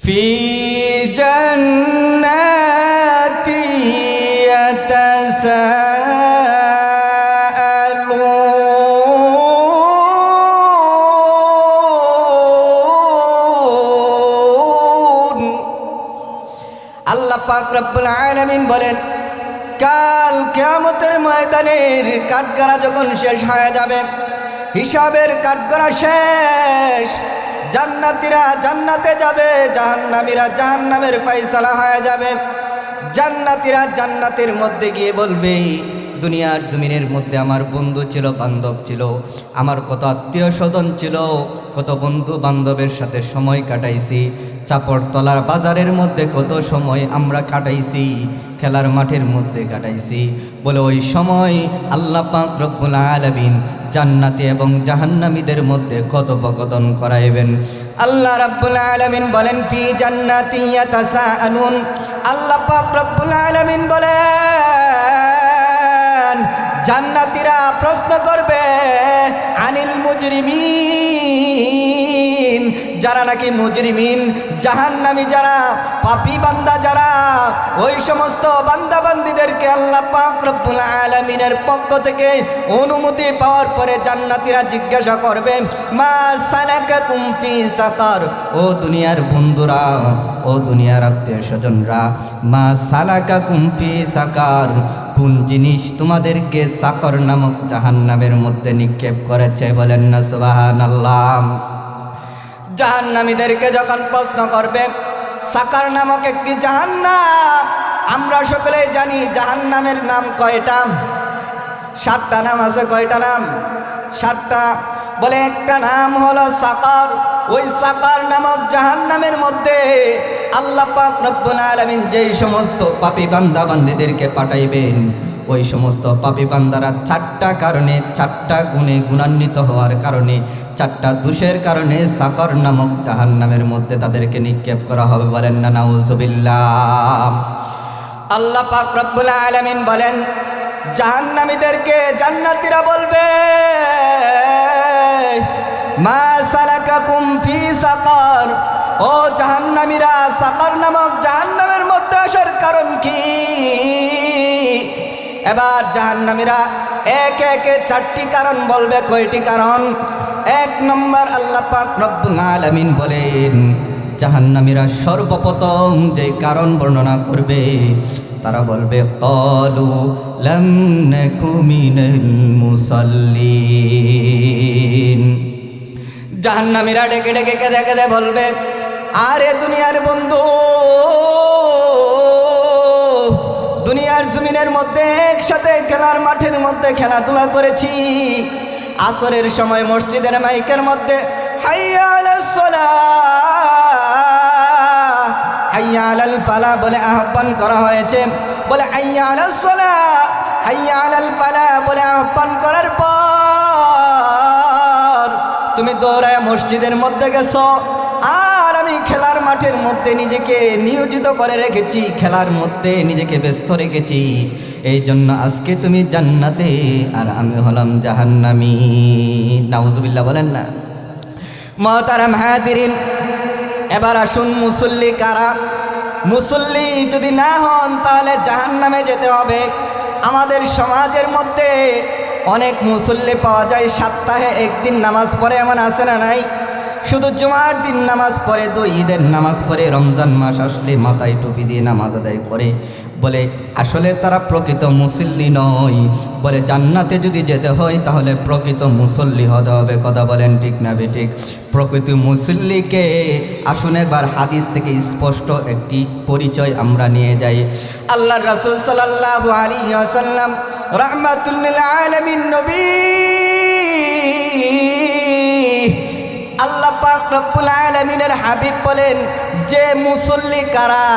في جنات يتساءلون আল্লাহ পাক রব্বুল আলামিন বলেন, কাল কিয়ামতের ময়দানের কাঠগড়া যখন শেষ হয়ে যাবে, হিসাবের কাঠগড়া শেষ, জান্নাতীরা জান্নাতে যাবে, জাহান্নামীরা জাহান্নামের ফয়সালা হয়ে যাবে। জান্নাতীরা জান্নাতের মধ্যে গিয়ে বলবে, দুনিয়ার জমিনের মধ্যে আমার বন্ধু ছিল, বান্ধব ছিল, আমার কত আত্মীয় স্বজন ছিল, কত বন্ধু বান্ধবের সাথে সময় কাটাইছি, চাপড়তলার বাজারের মধ্যে কত সময় আমরা কাটাইছি, খেলার মাঠের মধ্যে কাটাইছি। বলে ওই সময় আল্লাহ পাক রব্বুল আলামিন জান্নাতি এবং জাহান্নামীদের মধ্যে কথোপকথন করাইবেন। আল্লাহ রাব্বুল আলামিন বলেন, ফি জান্নাতি ইয়াতাসাআলুন। আল্লাহ পাক রব্বুল আলামিন বলেন, জান্নাতীরা প্রশ্ন করবে, আনিল মুজরিমিন, যারা নাকি মুজরিমিন, জাহান্নামী যারা, পাপী বান্দা যারা, ওই সমস্ত বান্দা বান্দীদেরকে আল্লাহ পাক রব্বুল আলামিনের পক্ষ থেকে অনুমতি পাওয়ার পরে জান্নাতীরা জিজ্ঞাসা করবে, মা সালাকাকুম ফি সাকার। ও দুনিয়ার বন্ধুরা, ও দুনিয়ার আত্মীয় স্বজনরা, মা সালাকাকুম ফি সাকার, কোন জিনিস তোমাদেরকে সাকর নামক জাহান্নামের মধ্যে নিক্ষেপ করেছে? বলেন না সুবহানাল্লাহ। জাহান্নামীদেরকে যখন প্রশ্ন করবে, সাকার নামক একটি জাহান্নাম, আমরা সকলেই জানি জাহান্নামের নাম কয়টা? 7টা নাম আছে। কয়টা নাম? 7টা। বলে একটা নাম হলো সাকার। ওই সাকার নামক জাহান্নামের মধ্যে আল্লাহ পাক রব্বুল আলামিন যেই সমস্ত পাপী বান্দা বান্দীদেরকে পাঠাইবেন, ওই সমস্ত পাপী বান্দারা 4টা কারণে, 4টা গুণে গুণান্বিত হওয়ার কারণে, 4টা দোষের কারণে সাকর নামক জাহান্নামের মধ্যে তাদেরকে নিক্ষেপ করা হবে। বলেন না নাউজুবিল্লাহ। আল্লাহ পাক রব্বুল আলামিন বলেন, জাহান্নামীদেরকে জান্নাতীরা বলবে, মা সালাকাকুম ফি সাকার। ও জাহান্নামীরা, সাকার নামক জাহান্নামের মধ্যে আসার কারণ কি? এবার জাহান্নামীরা একে একে 4টি কারণ বলবে। কয়টি কারণ? 1 নম্বর, আল্লাহ পাক রব্বুল আলামিন বলেন, জাহান্নামীরা সর্বপ্রথম যে কারণ বর্ণনা করবে, তারা বলবে, ক্বালু লাম নাকু মিনাল মুসাল্লিন। জাহান্নামীরা ডেকে ডেকে কেঁদে কেঁদে বলবে, আরে দুনিয়ার বন্ধু, দুনিয়ার জমিনের মধ্যে একসাথে খেলার মাঠের মধ্যে খেলাধুলা করেছি, আসরের সময় মসজিদের মাইকের মধ্যে হাইয়া আলাস সালাহ, হাইয়া আলাল ফালাহ বলে আহ্বান করা হয়েছে। বলে হাইয়া আলাস সালাহ, হাইয়া আলাল ফালাহ বলে আহ্বান করার পর তুমি দৌড়ায় মসজিদের মধ্যে গেছো, আর আমি খেলার মাঠের মধ্যে নিজেকে নিয়োজিত করে রেখেছি, খেলার মধ্যে নিজেকে ব্যস্ত রেখেছি, এই জন্য আজকে তুমি জান্নাতে আর আমি হলাম জাহান্নামী। নাউজুবিল্লাহ বলেন না। মুহতারাম হাজিরিন, এবার আসুন, মুসল্লি কারা? মুসল্লি যদি না হন তাহলে জাহান্নামে যেতে হবে। আমাদের সমাজের মধ্যে অনেক মুসল্লি পাওয়া যায়, সপ্তাহে 1 দিন নামাজ পড়ে, এমন আছে না নাই? শুধু জুমার দিন নামাজ পড়ে, 2 ঈদের নামাজ পড়ে, রমজান মাস আসলে মাথায় টুপি দিয়ে নামাজ আদায় করে। বলে আসলে তারা প্রকৃত মুসল্লি নয়। বলে জান্নাতে যদি যেতে হয় তাহলে প্রকৃত মুসল্লি হতে হবে। কথা বলেন ঠিক না বেঠিক? প্রকৃত মুসল্লিকে আসুন একবার হাদিস থেকে স্পষ্ট একটি পরিচয় আমরা নিয়ে যাই। আল্লাহর রাসূল সাল্লাল্লাহু আলাইহি ওয়াসাল্লাম রাহমাতুল লিল আলামিন নবী, আল্লাহ পাক রব্বুল আলামিনের হাবিব বলেন, যে মুসল্লি কারা?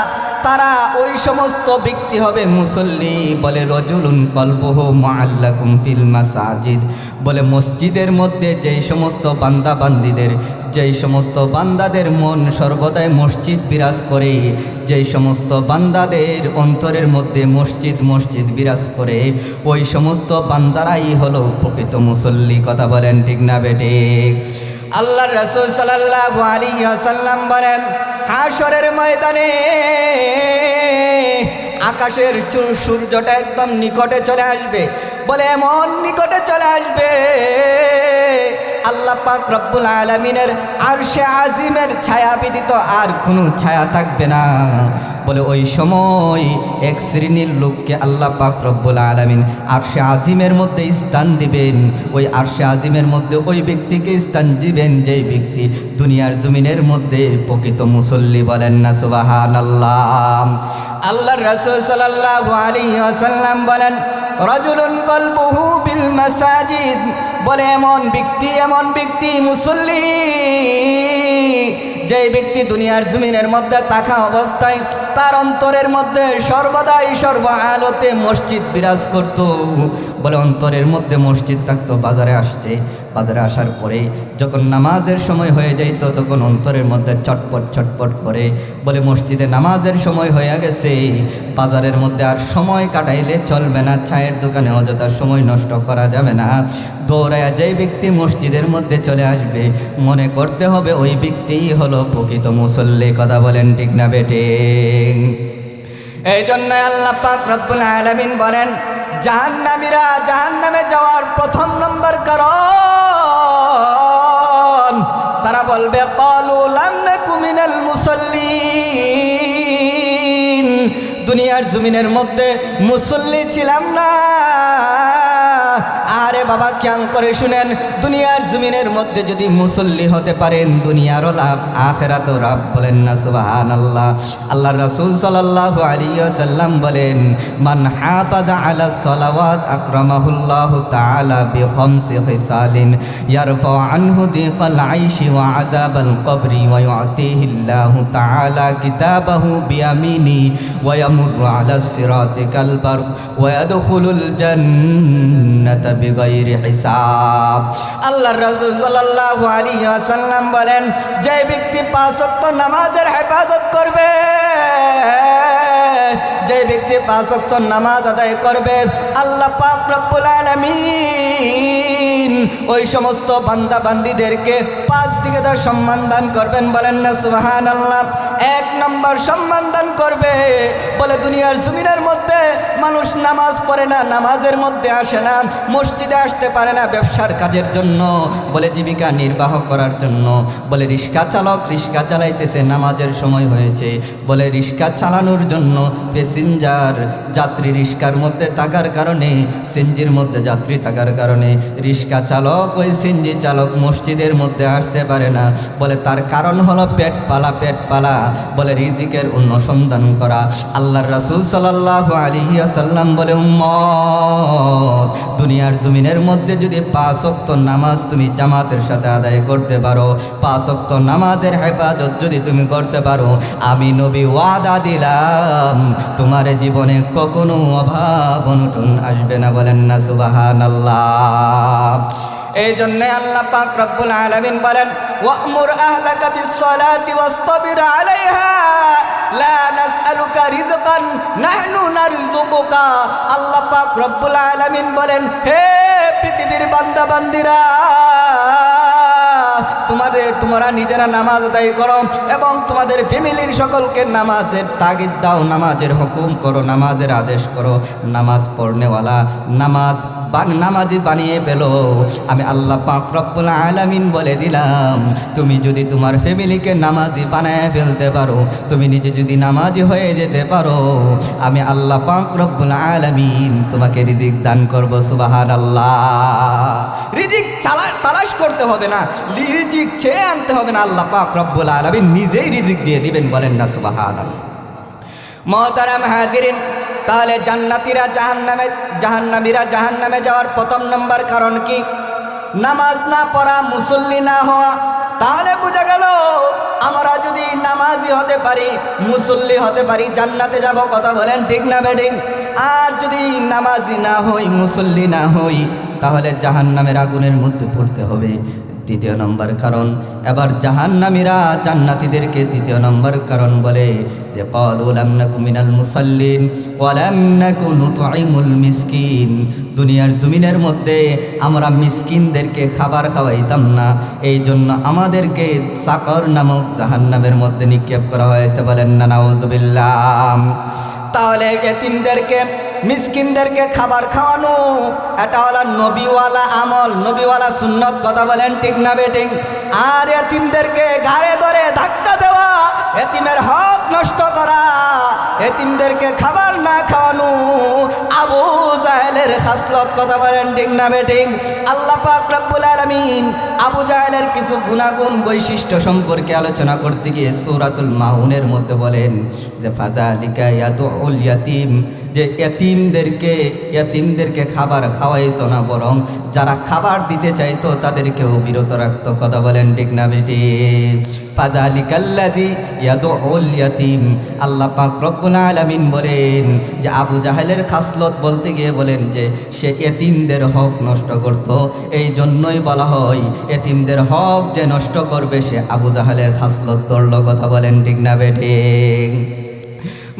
তারা ওই সমস্ত ব্যক্তি হবে মুসল্লি। বলে রজুলুন কলবুহু মুআল্লাকুম ফিল মাসাজিদ। বলে মসজিদের মধ্যে যেই সমস্ত বান্দা বান্দীদের, যেই সমস্ত বান্দাদের মন সর্বদাই মসজিদ বিরাজ করে, যেই সমস্ত বান্দাদের অন্তরের মধ্যে মসজিদ মসজিদ বিরাজ করে, ওই সমস্ত বান্দারাই হলো প্রকৃত মুসল্লি। কথা বলেন ঠিক না বেঠিক? আল্লাহর রাসূল সাল্লাল্লাহু আলাইহি ওয়াসাল্লাম বলেন, হাশরের ময়দানে আকাশের সূর্যটা একদম নিকটে চলে আসবে, বলে এমন নিকটে চলে আসবে আল্লাহ পাক রব্বুল আলামিনের আরশে আজিমের ছায়া ব্যতীত আর কোনো ছায়া থাকবে না। বলে ওই সময় এক শ্রেণীর লোককে আল্লাহ পাক রব্বুল আলামিন আরশে আজিমের মধ্যে স্থান দিবেন। ওই আরশে আজিমের মধ্যে ওই ব্যক্তিকে স্থান দিবেন যেই ব্যক্তি দুনিয়ার জমিনের মধ্যে প্রকৃত মুসল্লি। বলেন না সুবহানাল্লাহ। আল্লাহর রাসূল সাল্লাল্লাহু আলাইহি ওয়াসাল্লাম বলেন, রাজুলুন কলবুহু বিল মাসাজিদ, বলে এমন ব্যক্তি মুসল্লি যে ব্যক্তি দুনিয়ার জমিনের মধ্যে থাকা অবস্থায় তার অন্তরের মধ্যে সর্বদাই সর্ব আলোতে মসজিদ বিরাজ করত। বলে অন্তরের মধ্যে মসজিদ থাকতো। বাজারে আসার পরে যখন নামাজের সময় হয়ে যাইতো তখন অন্তরের মধ্যে ছটপট করে, বলে মসজিদে নামাজের সময় হয়ে গেছে, বাজারের মধ্যে আর সময় কাটাইলে চলবে না, চায়ের দোকানে অযথা সময় নষ্ট করা যাবে না। দৌড়ায়া যেই ব্যক্তি মসজিদের মধ্যে চলে আসবে মনে করতে হবে ওই ব্যক্তিই হলো প্রকৃত মুসল্লি। কথা বলেন ঠিক না বেটে? এই জন্য আল্লাহ পাক রব্বুল আলামিন বলেন, জাহান্নামীরা জাহান্নামে যাওয়ার প্রথম নম্বর কারণ তারা বলবে, ক্বালু লাম নাকু মিনাল মুসাল্লিন, দুনিয়ার জমিনের মধ্যে মুসল্লি ছিলাম না। আরে বাবা, খেয়াল করে শুনেন, দুনিয়ার জমিনের মধ্যে যদি মুসল্লি হতে পারেন দুনিয়ারও লাভ আখিরাতেও লাভ। বলেন না সুবহানাল্লাহ। আল্লাহর রাসূল সাল্লাল্লাহু আলাইহি ওয়াসাল্লাম বলেন, মান হাফাজা আলা সালাওয়াত আকরামাহুল্লাহু তাআলা বিখামসি খিসালিন ইয়ারফাউ আনহু দিকাল আইশি ওয়া আযাবাল কবরি ওয়া ইউতিহিল্লাহু তাআলা কিতাবাহু বিয়ামিনি ওয়া ইয়ামুরু আলা সিরাতি কাল বারক ওয়া ইয়াদখুলুল জান্নাতা বিগাইরি হিসাব। আল্লাহর রাসূল সাল্লাল্লাহু আলাইহি ওয়াসাল্লাম বলেন, যে ব্যক্তি 5 ওয়াক্ত নামাজের হেফাজত করবে, যে ব্যক্তি 5 ওয়াক্ত নামাজ আদায় করবে, আল্লাহ পাক রব্বুল আলামিন ওই সমস্ত বান্দা বান্দীদেরকে 5 দিকে তার সম্মান দান করবেন। বলেন না সুবহানাল্লাহ। 1 নম্বর সম্মান দান করবে, বলে দুনিয়ার জমিনের মধ্যে মানুষ নামাজ পড়ে না, নামাজের মধ্যে আসে না, মসজিদে আসতে পারে না ব্যবসার কাজের জন্য, বলে জীবিকা নির্বাহ করার জন্য। বলে রিক্সা চালক রিক্সা চালাইতেছে, নামাজের সময় হয়েছে, বলে রিক্সা চালানোর জন্য প্যাসেঞ্জার যাত্রী রিক্সার মধ্যে থাকার কারণে, সিএনজির মধ্যে যাত্রী থাকার কারণে রিক্সা চালক ওই সিএনজি চালক মসজিদের মধ্যে আসতে পারে না। বলে তার কারণ হলো পেট পালা, বলে রিজিকের অনুসন্ধান করা। আল্লাহর রাসূল সাল্লাল্লাহু আলাইহি ওয়াসাল্লাম বলে, উম্মত, দুনিয়ার জমিনের মধ্যে যদি 5 ওয়াক্ত নামাজ তুমি জামাতের সাথে আদায় করতে পারো, 5 ওয়াক্ত নামাজের হেফাজত যদি তুমি করতে পারো, আমি নবী ওয়াদা দিলাম তোমার জীবনে কখনো অভাব অনটন আসবে না। বলেন না সুবহানাল্লাহ। এই জন্য আল্লাহ পাক রব্বুল আলামিন বলেন, ওয়া'মুর আহলাকা বিস-সালাতি ওয়াসতাবির আলাইহা লা নাসআলুকা রিজকান নাহনু নারযুকুকা। আল্লাহ পাক রব্বুল আলামিন বলেন, হে পৃথিবীর বান্দা বান্দিরা, তোমরা নিজেরা নামাজ আদায় করো এবং তোমাদের ফ্যামিলির সকলকে নামাজের তাগিদ দাও, নামাজের হুকুম করো, নামাজের আদেশ করো। নামাজ পড়নেওয়ালা নামাজি বানিয়ে পেলো। আমি আল্লাহ পাক রব্বুল আলামিন বলে দিলাম, তুমি যদি তোমার ফ্যামিলিকে নামাজি বানায় ফেলতে পারো, তুমি নিজে যদি নামাজি হয়ে যেতে পারো, আমি আল্লাহ পাক রব্বুল আলামিন তোমাকে রিজিক দান করব। সুবহানাল্লাহ। রিজিক তালাশ করতে হবে না, রিজিক চেয়ে আনতে হবে না, আল্লাহ পাক রব্বুল আলামিন নিজেই রিজিক দিয়ে দিবেন। বলেন না সুবহানাল্লাহ। মুহতারাম হাজিরিন, তাহলে জাহান্নামীরা জাহান্নামে যাওয়ার প্রথম নম্বর কারণ কি? নামাজ না পড়া, মুসল্লি না হওয়া। তাহলে বোঝা গেল আমরা যদি নামাজি হতে পারি, মুসল্লি হতে পারি, জান্নাতে যাব। কথা বলেন ঠিক না বেঠিক? আর যদি নামাজি না হই, মুসল্লি না হই, তাহলে জাহান্নামের আগুনের মধ্যে পড়তে হবে। দ্বিতীয় নম্বর কারণ। এবার জাহান্নামীরা জান্নাতীদেরকে দ্বিতীয় নম্বর কারণ বলে যে ক্বালু লাম নাকু মিনাল মুসাল্লিন ওয়া লাম নাকু নুতঈমুল মিসকিন। দুনিয়ার জমিনের মধ্যে আমরা মিসকিনদেরকে খাবার খাওয়াইতাম না, এই জন্য আমাদেরকে সাকর নামক জাহান্নামের মধ্যে নিক্ষেপ করা হয়েছে। বলেন না নাউযুবিল্লাহ। তাহলে এতিমদেরকে মিসকিনদেরকে খাবার খাওয়ানো এটা হলো নবীওয়ালা আমল, নবীওয়ালা সুন্নত। কথা বলেন ঠিক না বেঠিক? আর এতিমদেরকে ঘাড়ে ধরে ধাক্কা দেওয়া, এতিমের হক নষ্ট করা, এতিমদেরকে খাবার না খাওয়ানো আবু জাহেলের খাসলত। কথা বলেন ঠিক না বেঠিক? আল্লাহ পাক রব্বুল আলামিন আবু জাহেলের কিছু গুণাগুণ বৈশিষ্ট্য সম্পর্কে আলোচনা করতে গিয়ে সূরাতুল মাউনের মধ্যে বলেন যে ফাযালিকা ইয়াদুল ইয়াতিম, যে এতিমদেরকে খাবার খাওয়াইতো না, বরং যারা খাবার দিতে চাইতো তাদেরকেও বিরত রাখতো। কথা বলেন ঠিক না বেঠিক? ফাযালিকাল্লাযী ইয়াদুল ইয়াতিম। আল্লাহ পাক রব্বুল আলামিন বলেন যে আবু জাহেলের খাসলত বলতে গিয়ে বলেন যে সে এতিমদের হক নষ্ট করত, এই জন্যই বলা হয় এতিমদের হক যে নষ্ট করবে সে আবু জাহেলের খাসলত ধরল। কথা বলেন ঠিক না বেঠিক?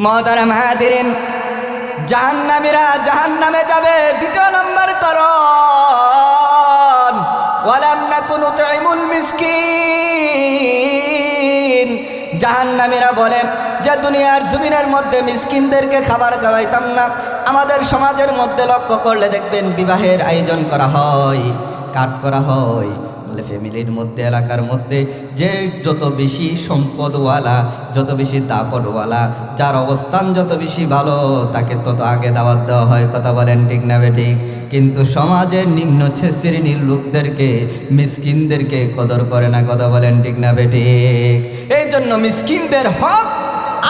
মুহতারাম হাজিরিন, জাহান্নামীরা জাহান্নামে যাবে দ্বিতীয় নম্বর কারণ ওয়ালাম নাকু নুতঈমুল মিসকিন। জাহান্নামীরা বলে যে দুনিয়ার জমিনের মধ্যে মিসকিনদেরকে খাবার খাওয়াইতাম না। আমাদের সমাজের মধ্যে লক্ষ্য করলে দেখবেন বিবাহের আয়োজন করা হয়, কাট করা হয়, বলে ফ্যামিলির মধ্যে এলাকার মধ্যে যে যত বেশি সম্পদওয়ালা, যত বেশি দাপটওয়ালা, যার অবস্থান যত বেশি ভালো তাকে তত আগে দাওয়াত দেওয়া হয়। কথা বলেন ঠিক না বেঠিক? কিন্তু সমাজের নিম্ন শ্রেণীর লোকদেরকে, মিসকিনদেরকে কদর করে না। কথা বলেন ঠিক না বেঠিক? এই জন্য মিসকিনদের হক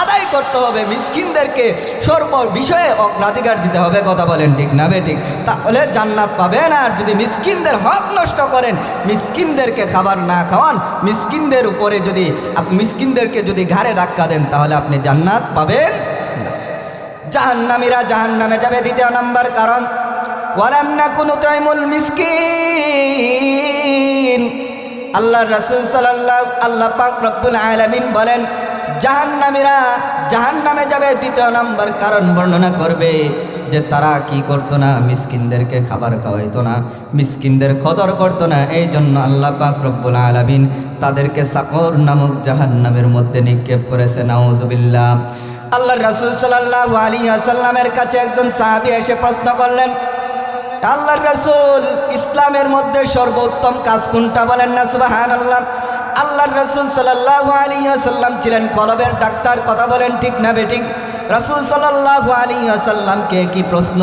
আদায় করতে হবে, মিসকিনদেরকে সর্ব বিষয়ে অগ্রাধিকার দিতে হবে। কথা বলেন ঠিক না বেঠিক? তাহলে জান্নাত পাবেন। আর যদি মিসকিনদের হক নষ্ট করেন, মিসকিনদেরকে খাবার না খাওয়ান, মিসকিনদের উপরে যদি মিসকিনদেরকে যদি ঘাড়ে ধাক্কা দেন, তাহলে আপনি জান্নাত পাবেন না। জাহান্নামীরা জাহান্নামে যাবে দ্বিতীয় নম্বর কারণ ওয়ালাম নাকু নুতঈমুল মিসকিন। আল্লাহর রাসূল আল্লাহ পাক রব্বুল আলামিন বলেন জাহান্নামীরা জাহান্নামে যাবে দ্বিতীয় নম্বর কারণ বর্ণনা করবে যে তারা কি করতো না, মিসকিনদেরকে খাবার খাওয়াইতো না, মিসকিনদের কদর করতো না। এই জন্য আল্লাহ পাক রব্বুল আলামিন তাদেরকে সাকর নামক জাহান্নামের মধ্যে নিক্ষেপ করেছে। নাউযুবিল্লাহ। আল্লাহর রাসূল সাল্লাল্লাহু আলাইহি ওয়াসাল্লামের কাছে একজন সাহাবী এসে প্রশ্ন করলেন, আল্লাহর রাসূল, ইসলামের মধ্যে সর্বোত্তম কাজ কোনটা? বলেন না সুবহানাল্লাহ। আল্লাহর রাসূল সাল্লাল্লাহু আলাইহি ওয়াসাল্লাম ছিলেন কলবের ডাক্তার। কথা বলেন ঠিক না বেঠিক? রাসূল সাল্লাল্লাহু আলাইহি ওয়াসাল্লামকে একই প্রশ্ন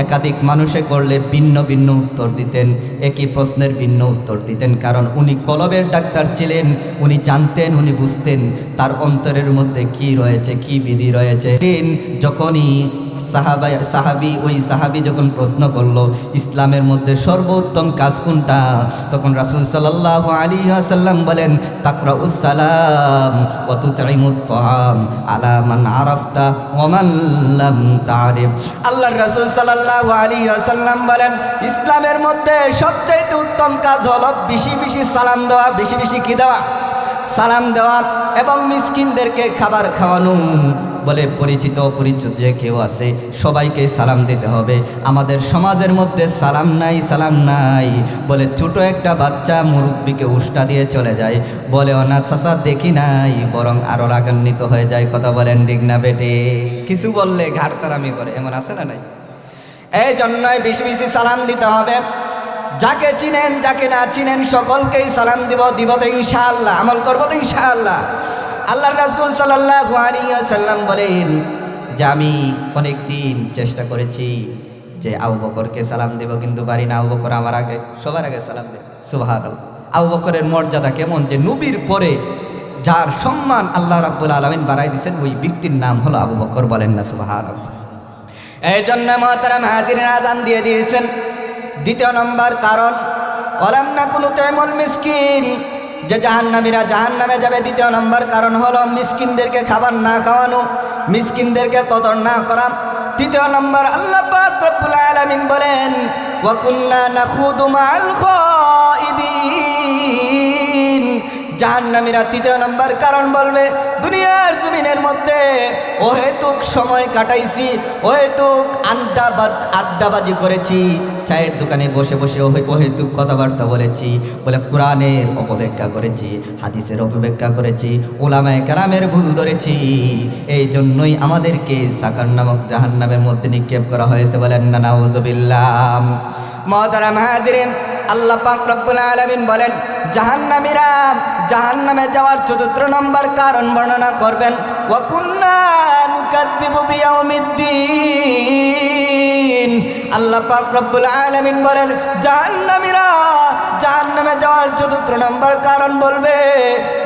একাধিক মানুষে করলে ভিন্ন ভিন্ন উত্তর দিতেন, একই প্রশ্নের ভিন্ন উত্তর দিতেন। কারণ উনি কলবের ডাক্তার ছিলেন, উনি জানতেন, উনি বুঝতেন তার অন্তরের মধ্যে কি রয়েছে, কি বিধি রয়েছে। যখনই ওই সাহাবী যখন প্রশ্ন করলো ইসলামের মধ্যে সর্বোত্তম কাজ কোনটা, তখন রাসূল সাল্লাল্লাহু আলাইহি ওয়াসাল্লাম বলেন তাকরাউস সালাম ওয়া তুতঈমুত তাআম আলা মান আরাফতা ওয়া মান লাম তারিফ। আল্লাহর রাসূল সাল্লাল্লাহু আলাইহি ওয়াসাল্লাম বলেন ইসলামের মধ্যে সবচেয়ে উত্তম কাজ হলো বেশি বেশি সালাম দেওয়া, বেশি বেশি কি দেওয়া? সালাম দেওয়া, এবং মিসকিনদেরকে খাবার খাওয়ানো। বলে পরিচিত অপরিচিত যে কেউ আছে সবাইকে সালাম দিতে হবে। আমাদের সমাজের মধ্যে সালাম নাই, সালাম নাই। বলে ছোট একটা বাচ্চা মুরব্বিকে উষ্টা দিয়ে চলে যায়, বলে অনাথ চাচা দেখি নাই, বরং আরো রাগান্বিত হয়ে যায়। কথা বলেন ঠিক না বেটে? কিছু বললে ঘাড়তারামি করে, এমন আছে না নাই? এই জন্যই বেশি বেশি সালাম দিতে হবে। যাকে চিনেন যাকে না চিনেন সকলকেই সালাম দিব তো ইনশাআল্লাহ, আমল করবো তো ইনশাআল্লাহ। আল্লাহর রাসূল সাল্লাল্লাহু আলাইহি ওয়াসাল্লাম বলেন যে আমি অনেক দিন চেষ্টা করেছি যে আবু বকরকে সালাম দেব, কিন্তু পারি না। আবু বকর আমার আগে, সবার আগে সালাম দেব। সুবহানাল্লাহ। আবু বকরের মর্যাদা কেমন, যে নবীর পরে যার সম্মান আল্লাহ রাব্বুল আলামিন বাড়াই দিয়েছেন, ওই ব্যক্তির নাম হলো আবু বকর। বলেন না সুবহানাল্লাহ। এই জন্য মুহতারাম হাজিরিন, আযান দিয়ে দিয়েছেন দ্বিতীয় নম্বর কারণ ওয়ালাম নাকু নুতঈমুল মিসকিন, যে জাহান্নামীরা জাহান্নামে যাবে দ্বিতীয় নম্বর কারণ হলো মিসকিনদেরকে খাবার না খাওয়ানো, মিসকিনদেরকে কদর না করা। তৃতীয় নম্বর আল্লাহ পাক রব্বুল আলামিন বলেন ওয়া কুন্না নাখুদু মাআল খাইদিন। ইয়াউমিদ্দিন। জাহান্নামীরা তৃতীয় নম্বর কারণ বলবে, দুনিয়ার জমিনের মধ্যে অহেতুক সময় কাটাইছি, অহেতুক আড্ডাবাজি করেছি, চায়ের দোকানে বসে বসে অহেতুক কথাবার্তা বলেছি, বলে কোরআনের অপব্যাখ্যা করেছি, হাদিসের অপব্যাখ্যা করেছি, ওলামায়ে কেরামের ভুল ধরেছি, এই জন্যই আমাদেরকে সাকার নামক জাহান্নামের মধ্যে নিক্ষেপ করা হয়েছে। বলেন না নাউযুবিল্লাহ। মুহতারাম হাজিরিন, আল্লাহ পাক রব্বুল আলামিন বলেন, জাহান্নামীরা জাহান্নামে যাওয়ার চতুর্থ নম্বর কারণ বর্ণনা করবেন, ওয়া কুন্না নুকাদ্দিবু বিয়াউমিদ্দিন। আল্লাহ পাক রব্বুল আলামিন বলেন, জাহান্নামীরা জাহান্নামে যাওয়ার চতুর্থ নম্বর কারণ বলবে,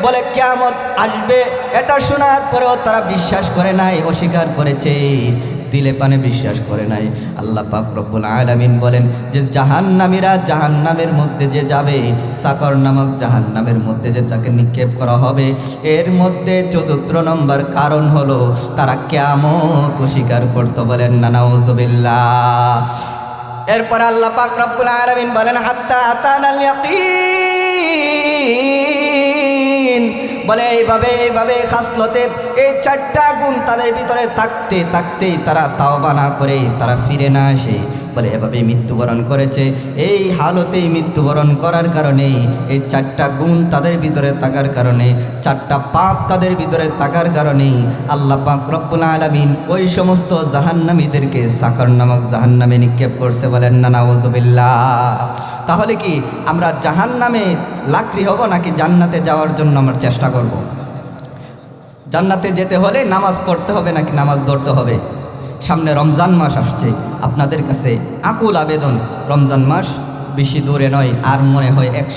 বলে কিয়ামত আসবে। এটা শোনার পরেও তারা বিশ্বাস করে নাই, অস্বীকার করেছে, দিলে পানে বিশ্বাস করে নাই। আল্লাহ পাক রব্বুল আলামিন বলেন যে জাহান্নামীরা জাহান্নামের মধ্যে যে যাবে, সাকর নামক জাহান্নামের মধ্যে যে তাকে নিক্ষেপ করা হবে, এর মধ্যে চতুর্থ নম্বর কারণ হলো তারা কিয়ামত অস্বীকার করতে। বলেন না নাউযুবিল্লাহ। এরপর আল্লাহ পাক রব্বুল আলামিন বলেন, হাত্তা আতানাল ইয়াকিন। বলে এইভাবে খাসলতে এই চারটা গুণ তাদের ভিতরে থাকতে থাকতেই তারা তাওবা না করে, তারা ফিরে না আসে, বলে এভাবেই মৃত্যুবরণ করেছে। এই হালতেই মৃত্যুবরণ করার কারণে, এই চারটা গুণ তাদের ভিতরে থাকার কারণে, চারটা পাপ তাদের ভিতরে থাকার কারণে আল্লাহ পাক রব্বুল আলামিন ওই সমস্ত জাহান্নামীদেরকে সাকর নামক জাহান্নামে নিক্ষেপ করছে। বলেন না নাউযুবিল্লাহ। তাহলে কি আমরা জাহান্নামে লাকড়ি হব, নাকি জান্নাতে যাওয়ার জন্য আমরা চেষ্টা করব? জান্নাতে যেতে হলে নামাজ পড়তে হবে, নাকি নামাজ ধরতে হবে? সামনে রমজান মাস আসছে, আপনাদের কাছে আকুল আবেদন, রমজান মাস বেশি দূরে নয়, আর মনে হয় এক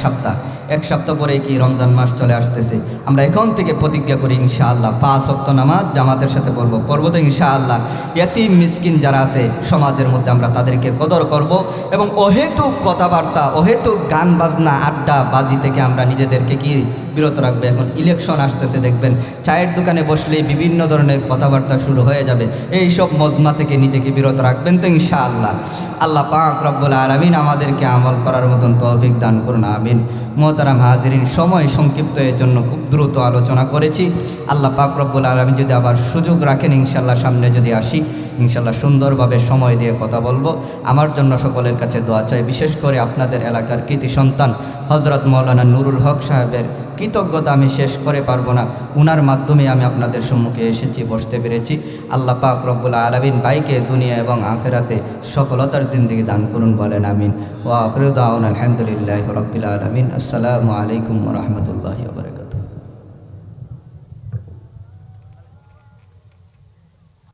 সপ্তাহ পরে কি রমজান মাস চলে আসতেছে। আমরা এখন থেকে প্রতিজ্ঞা করি ইনশাআল্লাহ 5 ওয়াক্ত নামাজ জামাতের সাথে পড়ব তো ইনশাআল্লাহ। ইয়াতিম মিসকিন যারা আছে সমাজের মধ্যে আমরা তাদেরকে কদর করব, এবং অহেতুক কথাবার্তা, অহেতুক গান বাজনা আড্ডা বাজি থেকে আমরা নিজেদেরকে কি বিরত রাখবে। এখন ইলেকশন আসতেছে, দেখবেন চায়ের দোকানে বসলেই বিভিন্ন ধরনের কথাবার্তা শুরু হয়ে যাবে। এই সব মজমা থেকে নিজেকে বিরত রাখবেন তো ইনশাআল্লাহ। আল্লাহ পাক রব্বুল আলামিন আমাদেরকে আমল করার মতন তৌফিক দান করুন, আমিন। মুহতারাম হাজিরিন, সময় সংক্ষিপ্ত, এর জন্য খুব দ্রুত আলোচনা করেছি। আল্লাহ পাক রব্বুল আলামিন যদি আবার সুযোগ রাখেন, ইনশাআল্লাহ সামনে যদি আসি, ইনশাআল্লাহ সুন্দরভাবে সময় দিয়ে কথা বলবো। আমার জন্য সকলের কাছে দোয়া চাই, বিশেষ করে আপনাদের এলাকার কৃতি সন্তান হযরত মাওলানা নুরুল হক সাহেবের কৃতজ্ঞতা আমি শেষ করে পারবো না। উনার মাধ্যমে আমি আপনাদের সম্মুখে এসেছি, বসতে পেরেছি। আল্লাহ পাক রব্বুল আলামিন বাইকে দুনিয়া এবং আখিরাতে সফলতার জিন্দেগি দান করুন। বলেন আমিন। ওয়া আখিরু দাওয়ানা আলহামদুলিল্লাহি রাব্বিল আলামিন। আসসালামু আলাইকুম ওয়া রাহমাতুল্লাহি ওয়া বারাকাতুহু।